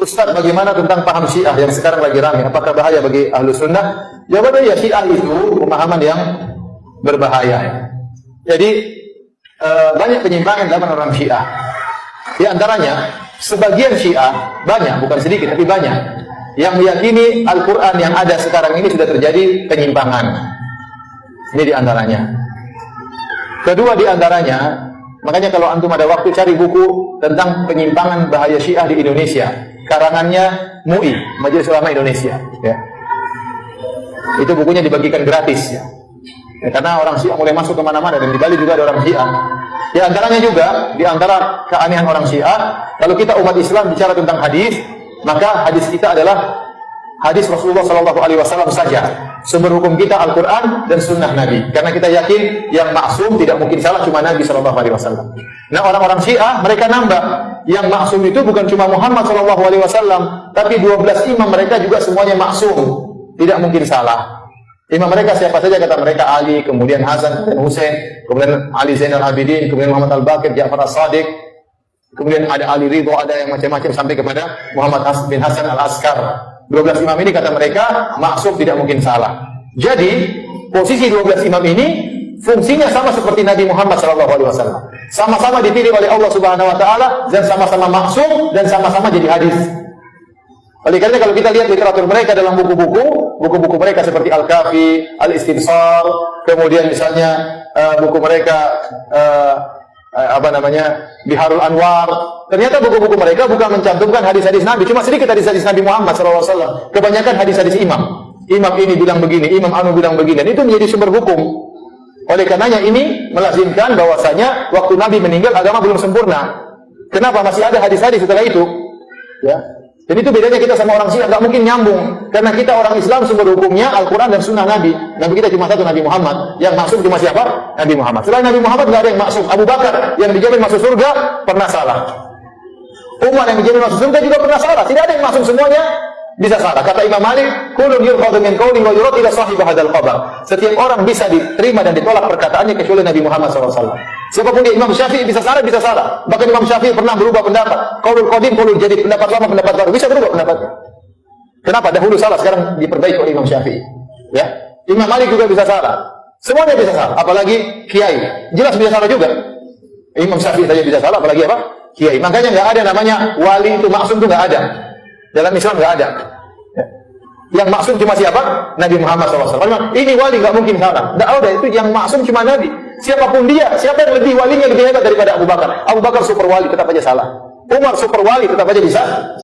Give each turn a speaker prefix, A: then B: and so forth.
A: Ustaz, bagaimana tentang paham Syiah yang sekarang lagi ramai? Apakah bahaya bagi ahlu sunnah? Jawabannya ya, Syiah itu pemahaman yang berbahaya. Jadi banyak penyimpangan dalam orang Syiah. Di antaranya sebagian Syiah, banyak, bukan sedikit tapi banyak, yang meyakini Al-Quran yang ada sekarang ini sudah terjadi penyimpangan. Ini di antaranya. Kedua di antaranya, makanya kalau antum ada waktu cari buku tentang penyimpangan bahaya Syiah di Indonesia, karangannya MUI, Majelis Ulama Indonesia. Ya. Itu bukunya dibagikan gratis. Ya. Karena orang Syiah mulai masuk kemana-mana, dan di Bali juga ada orang Syiah. Di antaranya juga, di antara keanehan orang Syiah, kalau kita umat Islam bicara tentang hadis, maka hadis kita adalah hadis Rasulullah SAW saja. Sumber hukum kita Al-Quran dan Sunnah Nabi. Karena kita yakin yang maksum tidak mungkin salah, cuma Nabi SAW. Nah, orang-orang Syiah mereka nambah, yang maksum itu bukan cuma Muhammad SAW, tapi 12 imam mereka juga semuanya maksum, tidak mungkin salah. Imam mereka siapa saja? Kata mereka Ali, kemudian Hasan dan Husain, kemudian Ali Zainal Abidin, kemudian Muhammad Al-Baqir, Ja'far As-Sadiq, kemudian ada Ali Ridho, ada yang macam-macam sampai kepada Muhammad bin Hasan Al-Askar. 12 imam ini kata mereka maksum, tidak mungkin salah. Jadi posisi 12 imam ini fungsinya sama seperti Nabi Muhammad SAW. Sama-sama dipilih oleh Allah Subhanahu Wa Taala dan sama-sama maksum dan sama-sama jadi hadis. Oleh karena kalau kita lihat literatur mereka dalam buku-buku mereka seperti Al-Kafi, Al-Istibsar, kemudian misalnya buku mereka Biharul Anwar. Ternyata buku-buku mereka bukan mencantumkan hadis-hadis Nabi, cuma sedikit hadis-hadis Nabi Muhammad SAW. Kebanyakan hadis-hadis imam. Imam ini bilang begini, Imam Anu bilang begini, dan itu menjadi sumber hukum. Oleh karenanya ini melazimkan bahwasanya waktu Nabi meninggal agama belum sempurna. Kenapa masih ada hadis-hadis setelah itu? Ya. Dan itu bedanya kita sama orang Syiah, nggak mungkin nyambung. Karena kita orang Islam sumber hukumnya Al-Quran dan Sunnah Nabi. Nabi kita cuma satu, Nabi Muhammad. Yang maksum cuma siapa? Nabi Muhammad. Selain Nabi Muhammad nggak ada yang maksum. Abu Bakar yang dijamin masuk surga pernah salah. Umar yang dijamin masuk surga juga pernah salah. Tidak ada yang maksum, semuanya bisa salah. Kata Imam Malik, kullun yurfadu min qawli wa yurad ila sahib hadzal khabar. Setiap orang bisa diterima dan ditolak perkataannya kecuali Nabi Muhammad SAW. Siapapun dia, Imam Syafi'i bisa salah, bisa salah. Bahkan Imam Syafi'i pernah berubah pendapat. Qaulul qadim, qaulul jadid, pendapat lama, pendapat baru, bisa berubah pendapatnya. Kenapa? Dahulu salah, sekarang diperbaiki oleh Imam Syafi'i. Ya. Imam Malik juga bisa salah. Semuanya bisa salah, apalagi kiai. Jelas bisa salah juga. Imam Syafi'i saja bisa salah, apalagi apa? Kiai. Makanya nggak ada namanya wali itu maksum, itu nggak ada. Dalam Islam nggak ada. Ya. Yang maksum cuma siapa? Nabi Muhammad SAW. Ini wali nggak mungkin salah. Nggak ada, itu yang maksum cuma Nabi. Siapapun dia, siapa yang lebih walinya lebih hebat daripada Abu Bakar? Abu Bakar super wali, tetap aja salah. Umar super wali, tetap aja bisa